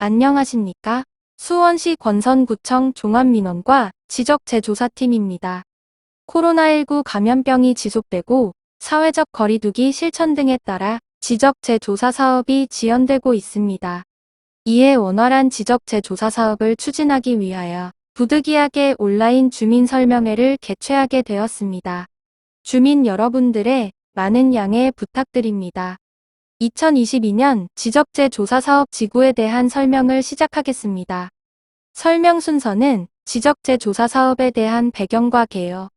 안녕하십니까? 수원시 권선구청 종합민원과 지적재조사팀입니다. 코로나19 감염병이 지속되고 사회적 거리두기 실천 등에 따라 지적재조사 사업이 지연되고 있습니다. 이에 원활한 지적재조사 사업을 추진하기 위하여 부득이하게 온라인 주민설명회를 개최하게 되었습니다. 주민 여러분들의 많은 양해 부탁드립니다. 2022년 지적재조사사업 지구에 대한 설명을 시작하겠습니다. 설명 순서는 지적재조사사업에 대한 배경과 개요,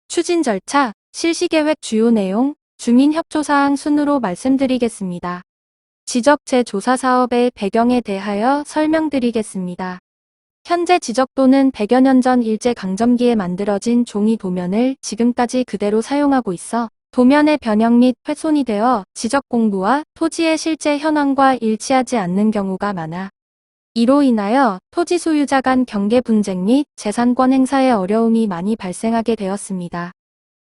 추진 절차, 실시계획 주요 내용, 주민협조사항 순으로 말씀드리겠습니다. 지적재조사사업의 배경에 대하여 설명드리겠습니다. 현재 지적도는 100여 년 전 일제강점기에 만들어진 종이 도면을 지금까지 그대로 사용하고 있어 도면의 변형 및 훼손이 되어 지적 공부와 토지의 실제 현황과 일치하지 않는 경우가 많아 이로 인하여 토지 소유자 간 경계 분쟁 및 재산권 행사에 어려움이 많이 발생하게 되었습니다.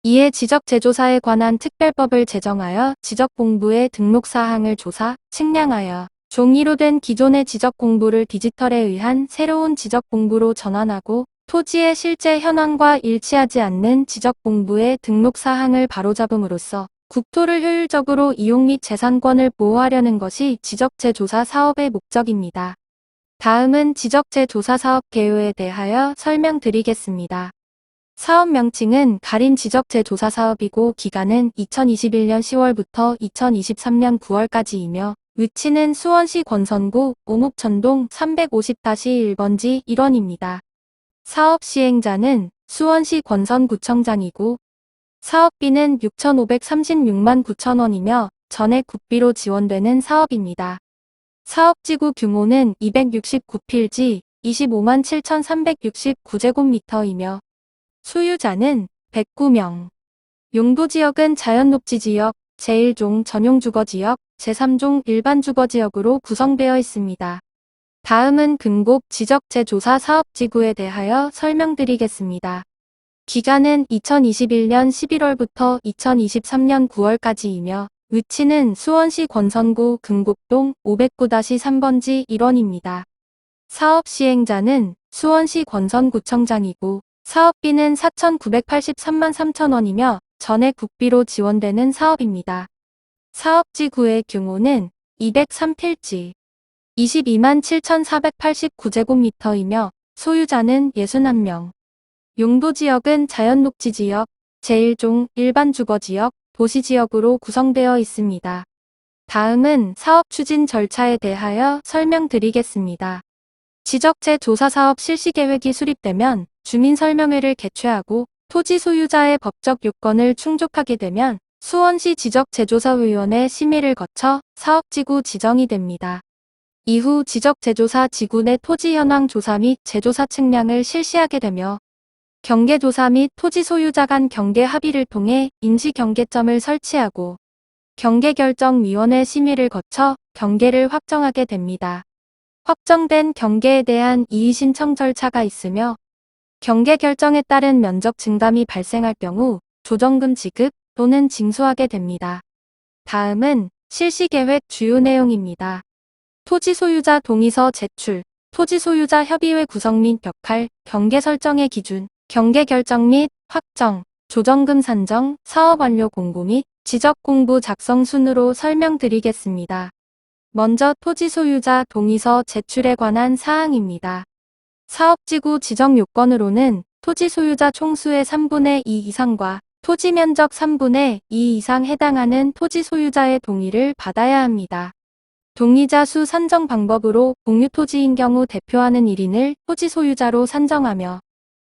이에 지적재조사에 관한 특별법을 제정하여 지적공부의 등록사항을 조사, 측량하여 종이로 된 기존의 지적공부를 디지털에 의한 새로운 지적공부로 전환하고 토지의 실제 현황과 일치하지 않는 지적공부의 등록사항을 바로잡음으로써 국토를 효율적으로 이용 및 재산권을 보호하려는 것이 지적재조사 사업의 목적입니다. 다음은 지적재조사 사업 개요에 대하여 설명드리겠습니다. 사업 명칭은 가림 지적재조사 사업이고 기간은 2021년 10월부터 2023년 9월까지이며 위치는 수원시 권선구 오목천동 350-1번지 1원입니다. 사업 시행자는 수원시 권선구청장이고 사업비는 6,536만 9천원이며 전액 국비로 지원되는 사업입니다. 사업지구 규모는 269필지 25만 7,369제곱미터이며 소유자는 109명. 용도지역은 자연녹지지역, 제1종 전용주거지역, 제3종 일반주거지역으로 구성되어 있습니다. 다음은 근곡 지적재조사 사업지구에 대하여 설명드리겠습니다. 기간은 2021년 11월부터 2023년 9월까지이며 위치는 수원시 권선구 근곡동 509-3번지 1원입니다. 사업 시행자는 수원시 권선구청장이고 사업비는 4,983만 3천원이며 전액 국비로 지원되는 사업입니다. 사업지구의 규모는 203필지 22만 7,489제곱미터이며 소유자는 61명. 용도지역은 자연녹지지역, 제1종 일반주거지역, 도시지역으로 구성되어 있습니다. 다음은 사업 추진 절차에 대하여 설명드리겠습니다. 지적재조사사업 실시계획이 수립되면 주민설명회를 개최하고 토지 소유자의 법적 요건을 충족하게 되면 수원시 지적재조사위원회 심의를 거쳐 사업지구 지정이 됩니다. 이후 지적재조사 지구 내 토지 현황 조사 및 재조사 측량을 실시하게 되며 경계조사 및 토지 소유자 간 경계 합의를 통해 임시경계점을 설치하고 경계결정위원회 심의를 거쳐 경계를 확정하게 됩니다. 확정된 경계에 대한 이의신청 절차가 있으며 경계 결정에 따른 면적 증감이 발생할 경우 조정금 지급 또는 징수하게 됩니다. 다음은 실시계획 주요 내용입니다. 토지 소유자 동의서 제출, 토지 소유자 협의회 구성 및 벽할, 경계 설정의 기준, 경계 결정 및 확정, 조정금 산정, 사업 완료 공고 및 지적 공부 작성 순으로 설명드리겠습니다. 먼저 토지 소유자 동의서 제출에 관한 사항입니다. 사업지구 지정 요건으로는 토지 소유자 총수의 3분의 2 이상과 토지 면적 3분의 2 이상 해당하는 토지 소유자의 동의를 받아야 합니다. 동의자 수 산정 방법으로 공유토지인 경우 대표하는 1인을 토지 소유자로 산정하며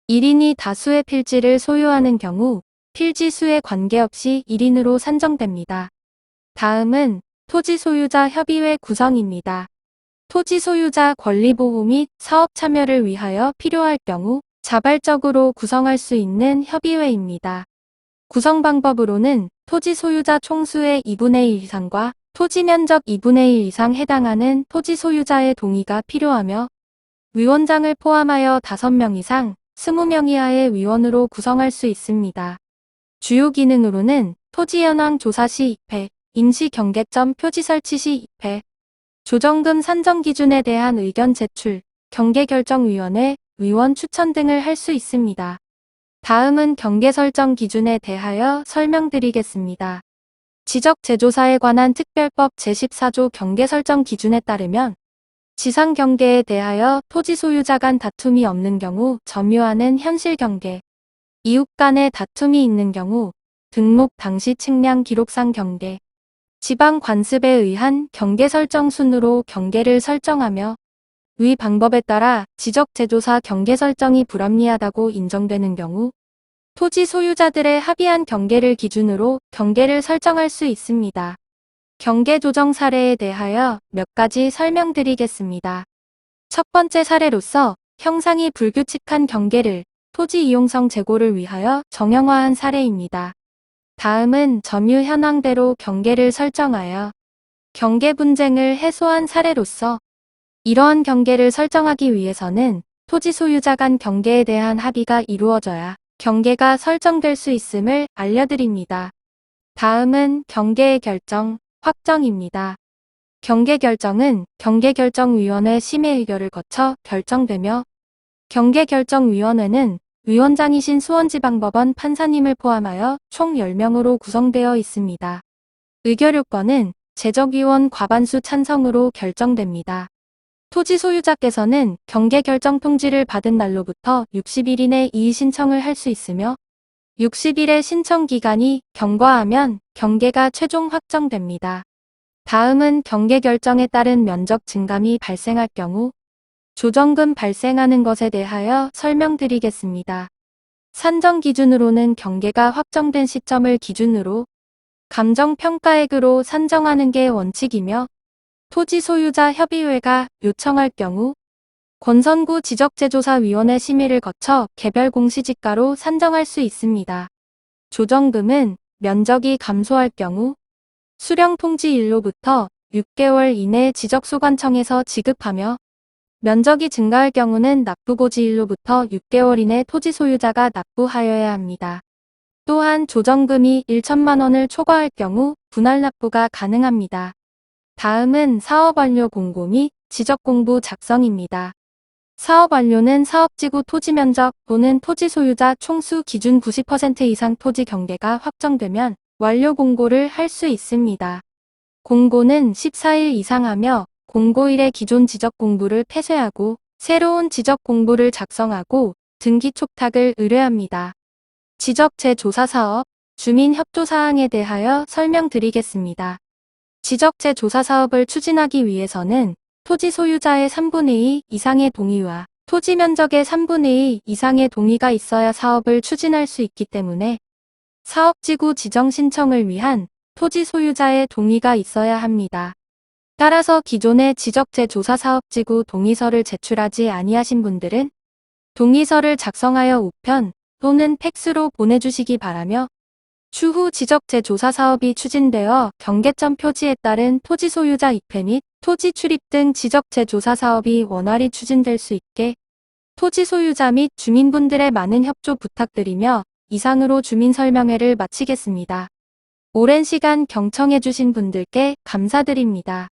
1인이 다수의 필지를 소유하는 경우 필지 수에 관계없이 1인으로 산정됩니다. 다음은 토지 소유자 협의회 구성입니다. 토지 소유자 권리보호 및 사업 참여를 위하여 필요할 경우 자발적으로 구성할 수 있는 협의회입니다. 구성 방법으로는 토지 소유자 총수의 2분의 1 이상과 토지 면적 2분의 1 이상 해당하는 토지 소유자의 동의가 필요하며 위원장을 포함하여 5명 이상 20명 이하의 위원으로 구성할 수 있습니다. 주요 기능으로는 토지 현황 조사 시 입회, 임시 경계점 표지 설치 시 입회, 조정금 산정 기준에 대한 의견 제출, 경계결정위원회, 의원 추천 등을 할 수 있습니다. 다음은 경계 설정 기준에 대하여 설명드리겠습니다. 지적재조사에 관한 특별법 제14조 경계 설정 기준에 따르면 지상 경계에 대하여 토지 소유자 간 다툼이 없는 경우 점유하는 현실 경계, 이웃 간의 다툼이 있는 경우 등록 당시 측량 기록상 경계, 지방 관습에 의한 경계 설정 순으로 경계를 설정하며 위 방법에 따라 지적재조사 경계 설정이 불합리하다고 인정되는 경우 토지 소유자들의 합의한 경계를 기준으로 경계를 설정할 수 있습니다. 경계 조정 사례에 대하여 몇 가지 설명드리겠습니다. 첫 번째 사례로서 형상이 불규칙한 경계를 토지 이용성 제고를 위하여 정형화한 사례입니다. 다음은 점유 현황대로 경계를 설정하여 경계 분쟁을 해소한 사례로서 이러한 경계를 설정하기 위해서는 토지 소유자 간 경계에 대한 합의가 이루어져야 경계가 설정될 수 있음을 알려드립니다. 다음은 경계의 결정, 확정입니다. 경계 결정은 경계결정위원회 심의 의결을 거쳐 결정되며 경계결정위원회는 위원장이신 수원지방법원 판사님을 포함하여 총 10명으로 구성되어 있습니다. 의결 요건은 재적위원 과반수 찬성으로 결정됩니다. 토지 소유자께서는 경계결정 통지를 받은 날로부터 60일 이내 이의 신청을 할 수 있으며 60일의 신청 기간이 경과하면 경계가 최종 확정됩니다. 다음은 경계 결정에 따른 면적 증감이 발생할 경우 조정금 발생하는 것에 대하여 설명드리겠습니다. 산정 기준으로는 경계가 확정된 시점을 기준으로 감정평가액으로 산정하는 게 원칙이며 토지 소유자 협의회가 요청할 경우 권선구 지적재조사위원회 심의를 거쳐 개별 공시지가로 산정할 수 있습니다. 조정금은 면적이 감소할 경우 수령통지일로부터 6개월 이내 지적소관청에서 지급하며 면적이 증가할 경우는 납부고지일로부터 6개월 이내 토지 소유자가 납부하여야 합니다. 또한 조정금이 1천만 원을 초과할 경우 분할 납부가 가능합니다. 다음은 사업완료 공고 및 지적공부 작성입니다. 사업완료는 사업지구 토지면적 또는 토지 소유자 총수 기준 90% 이상 토지 경계가 확정되면 완료 공고를 할 수 있습니다. 공고는 14일 이상 하며 공고일에 기존 지적 공부를 폐쇄하고 새로운 지적 공부를 작성하고 등기 촉탁을 의뢰합니다. 지적 재조사 사업, 주민 협조 사항에 대하여 설명드리겠습니다. 지적 재조사 사업을 추진하기 위해서는 토지 소유자의 3분의 2 이상의 동의와 토지 면적의 3분의 2 이상의 동의가 있어야 사업을 추진할 수 있기 때문에 사업지구 지정 신청을 위한 토지 소유자의 동의가 있어야 합니다. 따라서 기존의 지적재조사 사업지구 동의서를 제출하지 아니하신 분들은 동의서를 작성하여 우편 또는 팩스로 보내주시기 바라며 추후 지적재조사 사업이 추진되어 경계점 표지에 따른 토지 소유자 입회 및 토지 출입 등 지적재조사 사업이 원활히 추진될 수 있게 토지 소유자 및 주민분들의 많은 협조 부탁드리며 이상으로 주민설명회를 마치겠습니다. 오랜 시간 경청해주신 분들께 감사드립니다.